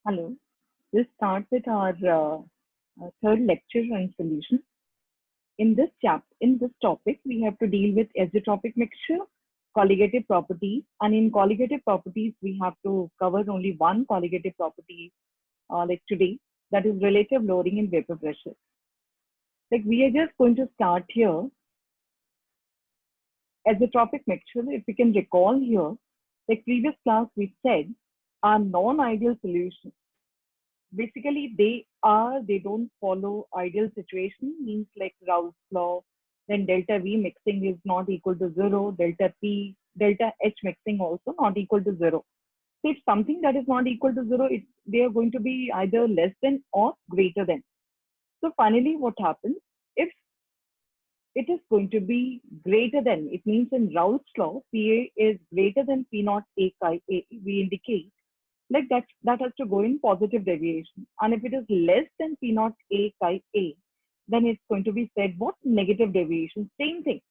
Hello. We'll start with our third lecture on solution. In this topic, we have to deal with azeotropic mixture, colligative properties, and in colligative properties, we have to cover only one colligative property, like today, that is relative lowering in vapor pressure. Like we are just going to start here azeotropic mixture. If we can recall here, like previous class, we said are non-ideal solutions. Basically they don't follow ideal situation, means like Raoult's law. Then delta V mixing is not equal to zero, delta H mixing also not equal to zero. So if something that is not equal to zero, they are going to be either less than or greater than. So finally what happens, if it is going to be greater than, it means in Raoult's law PA is greater than P naught A chi A, we indicate like that has to go in positive deviation. And if it is less than P naught A chi A, then it's going to be said what? Negative deviation. Same thing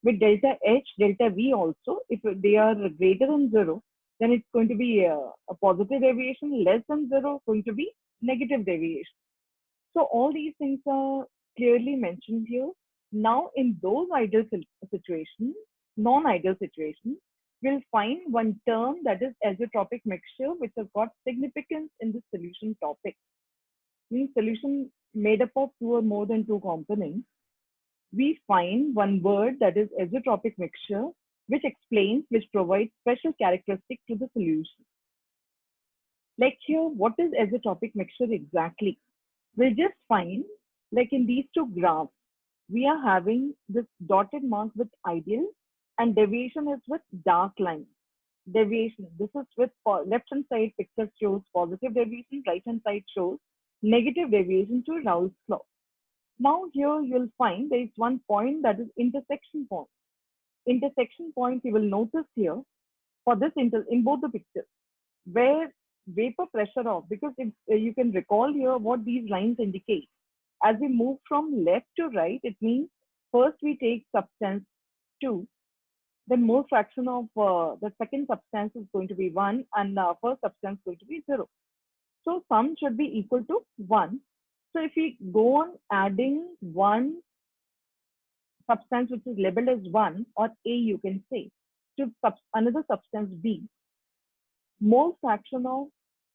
with delta H, delta V also. If they are greater than zero, then it's going to be a positive deviation. Less than zero, going to be negative deviation. So all these things are clearly mentioned here. Now in those ideal situations, non-ideal situations, we'll find one term that is azeotropic mixture, which has got significance in the solution topic. In solution made up of two or more than two components, we find one word that is azeotropic mixture, which provides special characteristic to the solution. Like here, what is azeotropic mixture exactly? We'll just find, like in these two graphs, we are having this dotted mark with ideal and deviation is with dark line. Deviation, this is with left hand side picture shows positive deviation, right hand side shows negative deviation to Raoult's law. Now here you'll find there is one point that is intersection point. Intersection point you will notice here for this in both the pictures where vapor pressure of, because if you can recall here what these lines indicate. As we move from left to right, it means first we take substance 2, then mole fraction of the second substance is going to be 1 and first substance is going to be 0. So sum should be equal to 1. So if we go on adding one substance which is labeled as 1 or A, you can say, to another substance B, mole fraction of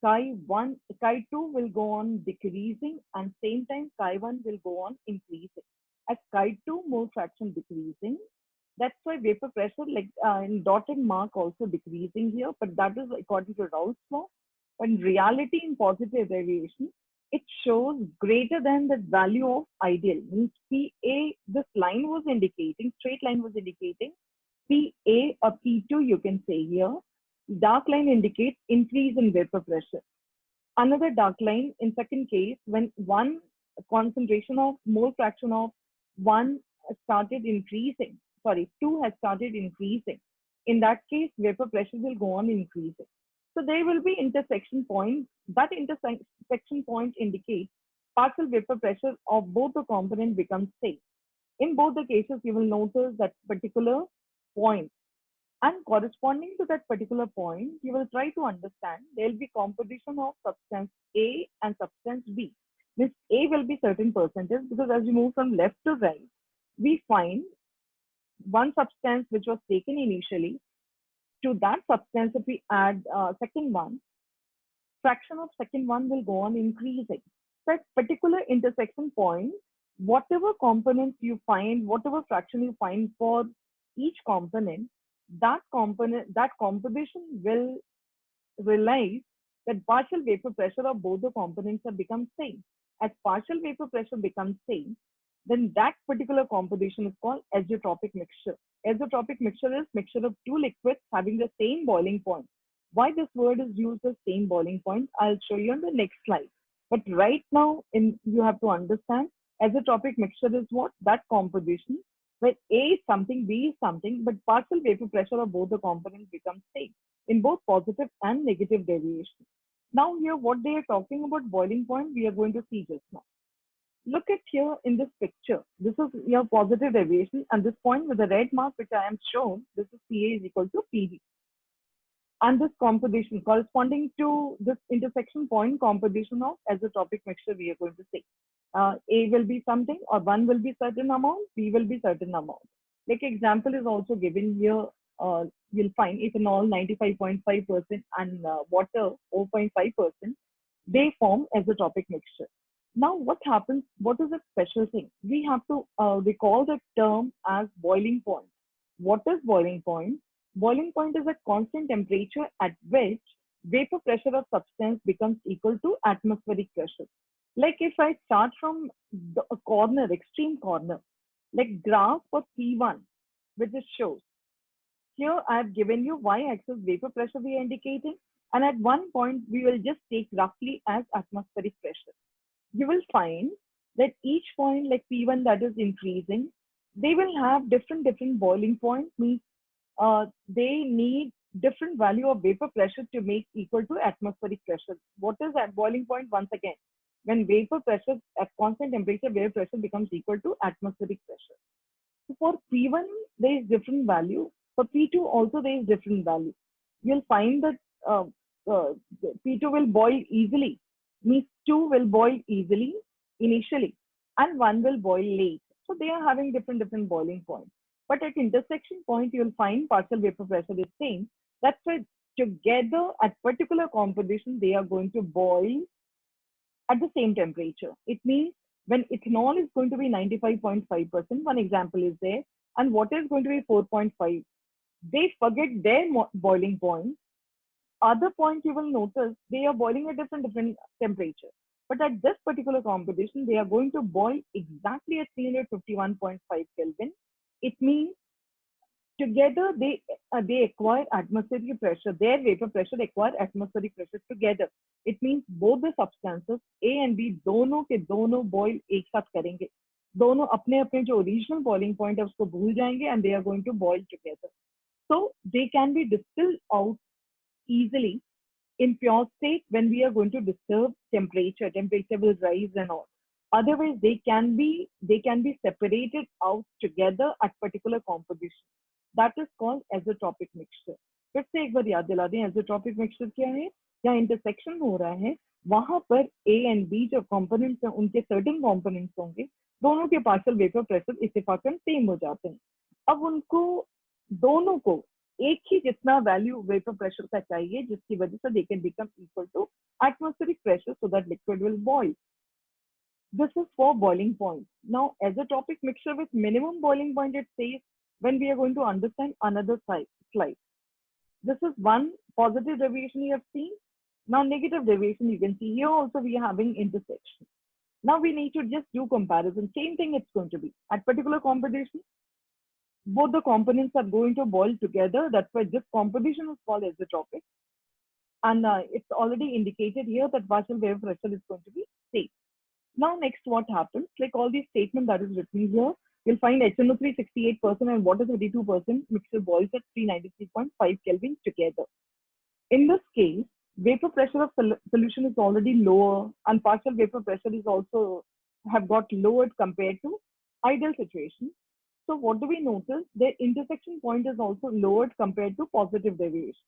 chi1, chi2 will go on decreasing and same time chi1 will go on increasing. As chi2 mole fraction decreasing, that's why vapor pressure like in dotted mark also decreasing here, but that is according to Raoult's law. But in reality, in positive deviation, it shows greater than the value of ideal. Means PA, this line was indicating, straight line was indicating PA or P2 you can say here. Dark line indicates increase in vapor pressure. Another dark line in second case, when one concentration of mole fraction of 1 started increasing, sorry, 2 has started increasing. In that case, vapor pressure will go on increasing. So there will be intersection point. That intersection point indicates partial vapor pressure of both the component becomes same. In both the cases, you will notice that particular point. And corresponding to that particular point, you will try to understand there will be composition of substance A and substance B. This A will be certain percentage because as you move from left to right, we find one substance which was taken initially. To that substance, if we add second one, fraction of second one will go on increasing. That particular intersection point, whatever components you find, whatever fraction you find for each component, that composition will realize that partial vapor pressure of both the components have become same. As partial vapor pressure becomes same, then that particular composition is called azeotropic mixture. Azeotropic mixture is mixture of two liquids having the same boiling point. Why this word is used as same boiling point, I'll show you on the next slide. But right now, you have to understand azeotropic mixture is what? That composition where A is something, B is something, but partial vapor pressure of both the components becomes same in both positive and negative deviation. Now here, what they are talking about boiling point, we are going to see just now. Look at here in this picture. This is your positive deviation, and this point with the red mark which I am shown, this is PA is equal to PV. And this composition corresponding to this intersection point composition of azeotropic mixture, we are going to say A will be something, or 1 will be certain amount, B will be certain amount. Like example is also given here. You'll find ethanol 95.5% and water 0.5%, they form azeotropic mixture. Now what happens, what is a special thing? We have to recall the term as boiling point. What is boiling point? Boiling point is a constant temperature at which vapor pressure of substance becomes equal to atmospheric pressure. Like if I start from a corner, extreme corner, like graph for P1, which it shows. Here I have given you y-axis vapor pressure we are indicating, and at one point we will just take roughly as atmospheric pressure. You will find that each point like P1 that is increasing, they will have different boiling points, means they need different value of vapor pressure to make equal to atmospheric pressure. What is that boiling point? Once again, when vapor pressure at constant temperature, vapor pressure becomes equal to atmospheric pressure. So for P1, there is different value. For P2 also there is different value. You'll find that uh, P2 will boil easily, means 2 will boil easily initially, and 1 will boil late. So they are having different boiling points. But at intersection point, you'll find partial vapor pressure is same. That's why together at particular composition, they are going to boil at the same temperature. It means when ethanol is going to be 95.5%, one example is there, and water is going to be 4.5, they forget their boiling point. Other point you will notice, they are boiling at different temperature. But at this particular composition, they are going to boil exactly at 351.5 Kelvin. It means together they acquire atmospheric pressure. Their vapor pressure acquire atmospheric pressure together. It means both the substances A and B दोनों के दोनों boil एक साथ करेंगे. दोनों अपने अपने जो original boiling point है उसको भूल जाएंगे and they are going to boil together. So they can be distilled out easily in pure state. When we are going to disturb temperature, temperature will rise and all. Otherwise, they can be separated out together at particular composition. That is called azeotropic mixture. फिर से एक बार याद दिला दें azeotropic mixture क्या है? जहाँ intersection हो रहा है वहां पर A and B जो components हैं उनके certain components होंगे, दोनों के partial vapor pressure इत्तेफाकन same हो जाते हैं. अब उनको दोनों को एक ही जितना वैल्यू वेपर प्रेशर का चाहिए जिसकी वजह से they can become equal to atmospheric pressure so that liquid will boil. This is for boiling point. Now azeotropic mixture with minimum boiling point, it says when we are going to understand another slide. This is one positive deviation you have seen. Now negative deviation you can see here also we are having intersection. Now we need to just do comparison. Same thing it's going to be. At particular composition, both the components are going to boil together. That's why this composition is called azeotropic. And it's already indicated here that partial vapor pressure is going to be safe. Now next what happens, like all these statement that is written here, you'll find HNO3 68% and water 32% mixture boils at 393.5 Kelvin together. In this case, vapor pressure of solution is already lower and partial vapor pressure is also have got lowered compared to ideal situation. So what do we notice? The intersection point is also lowered compared to positive deviation.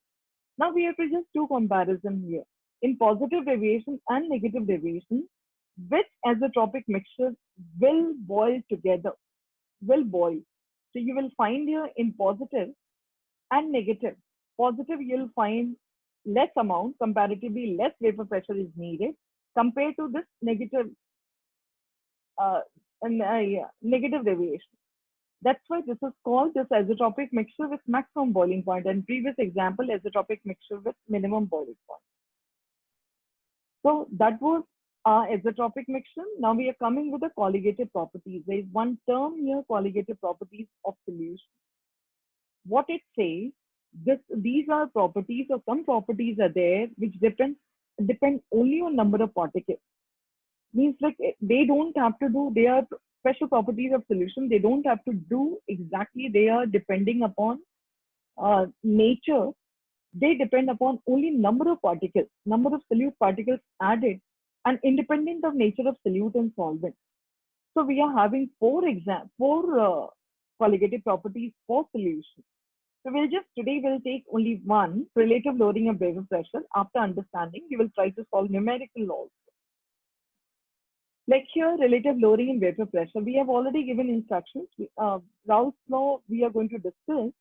Now we have to just do comparison here. In positive deviation and negative deviation, which azeotropic mixture will boil together, will boil. So you will find here in positive and negative. Positive, you'll find less amount, comparatively less vapor pressure is needed compared to this negative, negative deviation. That's why this is called this azeotropic mixture with maximum boiling point, and previous example azeotropic mixture with minimum boiling point. So that was azeotropic mixture. Now we are coming with the colligative properties. There is one term here, colligative properties of solution. What it says, these are properties, or some properties are there which depend only on number of particles. Means like they don't have to do, they are special properties of solution. They don't have to do exactly, they are depending upon nature. They depend upon only number of particles, number of solute particles added, and independent of nature of solute and solvent. So we are having four colligative properties for solution. So today we'll take only one, relative lowering of vapor pressure. After understanding, we will try to solve numerical laws. Like here, relative lowering in vapor pressure, we have already given instructions. Raoult's law we are going to discuss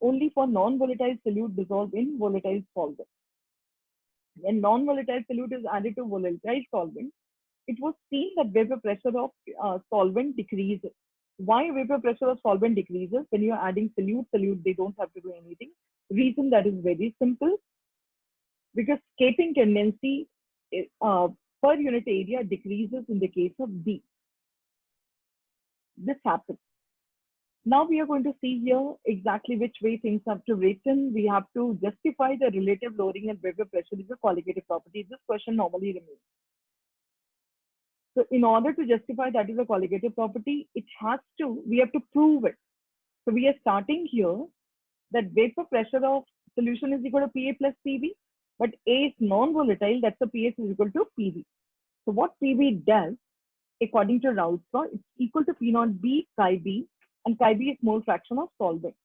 only for non-volatile solute dissolved in volatile solvent. When non-volatile solute is added to volatile solvent, it was seen that vapor pressure of solvent decreases. Why vapor pressure of solvent decreases? When you are adding solute, they don't have to do anything. Reason that is very simple, because escaping tendency per unit area decreases in the case of B. This happens. Now we are going to see here exactly which way things have to written. We have to justify the relative lowering and vapor pressure is a qualitative property. This question normally remains. So in order to justify that is a qualitative property, we have to prove it. So we are starting here that vapor pressure of solution is equal to PA plus PV, but A is non-volatile, that's the PS is equal to PV. So what PV does, according to Raoult's law, it's equal to P naught B chi B, and chi B is mole fraction of solvent.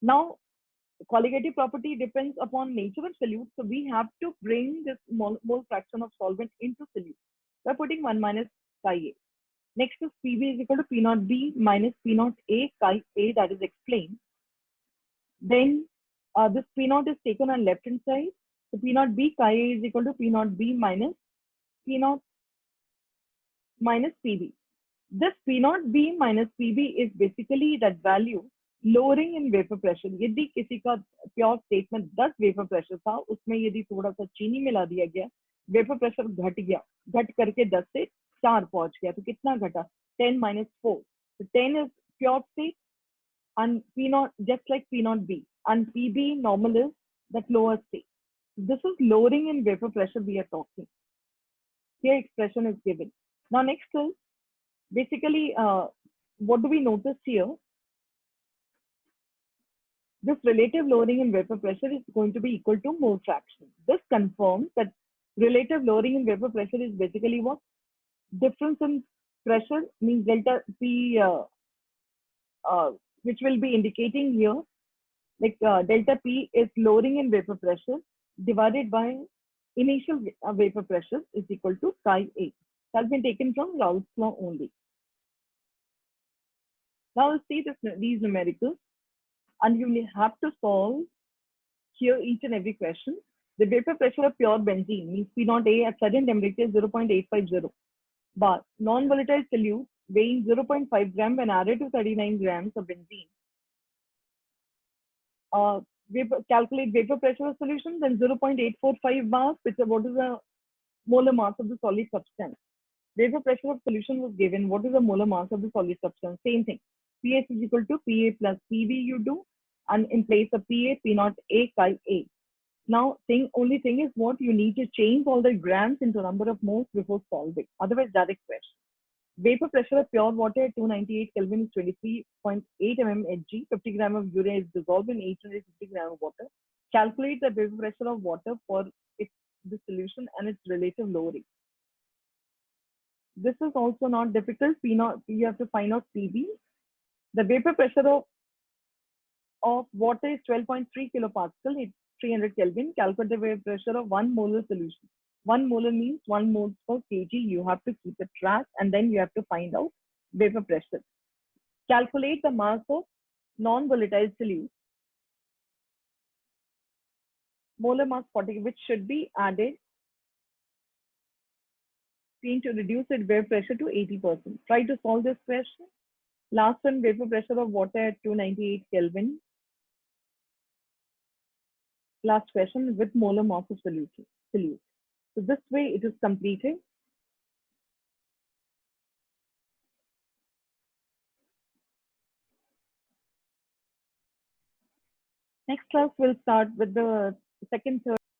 Now, qualitative property depends upon nature of solute, so we have to bring this mole fraction of solvent into solute by putting 1 minus chi A. Next is PV is equal to P naught B minus P naught A chi A, that is explained. Then this P naught is taken on left hand side. So P naught B chi A is equal to P naught B minus P naught minus PV. This P naught B minus PV is basically that value lowering in vapor pressure. यदि किसी का pure state में 10 vapour pressure था, उसमें यदि थोड़ा सा चीनी मिला दिया गया, वेपर प्रेशर घट गया, घट करके 10 से 4 पहुंच गया, तो कितना घटा? 10 minus 4. So 10 is pure state and P naught just like P naught B, and PB normal is that lower state. This is lowering in vapor pressure we are talking. Here expression is given. Now next is basically what do we notice here? This relative lowering in vapor pressure is going to be equal to mole fraction. This confirms that relative lowering in vapor pressure is basically what? Difference in pressure means delta P, which will be indicating here, like delta P is lowering in vapor pressure divided by initial vapor pressure is equal to chi A. That has been taken from Raoult's law only. Now let's see these numericals, and you will have to solve here each and every question. The vapor pressure of pure benzene means P naught A at certain temperature is 0.850 bar. Non-volatile solute weighing 0.5 gram when added to 39 grams of benzene. Calculate vapor pressure of solution, then 0.845 bars, which is what is the molar mass of the solid substance. Vapor pressure of solution was given. What is the molar mass of the solid substance? Same thing. PS is equal to PA plus PV you do, and in place of PA, P naught A chi A. Now, only thing is what you need to change all the grams into number of moles before solving. Otherwise, direct question. Vapor pressure of pure water at 298 Kelvin is 23.8 mm Hg. 50 gram of urea is dissolved in 850 gram of water. Calculate the vapor pressure of water for the solution and its relative lowering. This is also not difficult. You have to find out PV. The vapor pressure of water is 12.3 kilopascal. It's 300 Kelvin. Calculate the vapor pressure of 1 molar solution. 1 molar means 1 moles per kg. You have to keep a track, and then you have to find out vapor pressure. Calculate the mass of non-volatile solute. Molar mass 40, which should be added to reduce its vapor pressure to 80%. Try to solve this question. Last one, vapor pressure of water at 298 Kelvin. Last question with molar mass of solute. So this way it is completed. Next class will start with the second, third.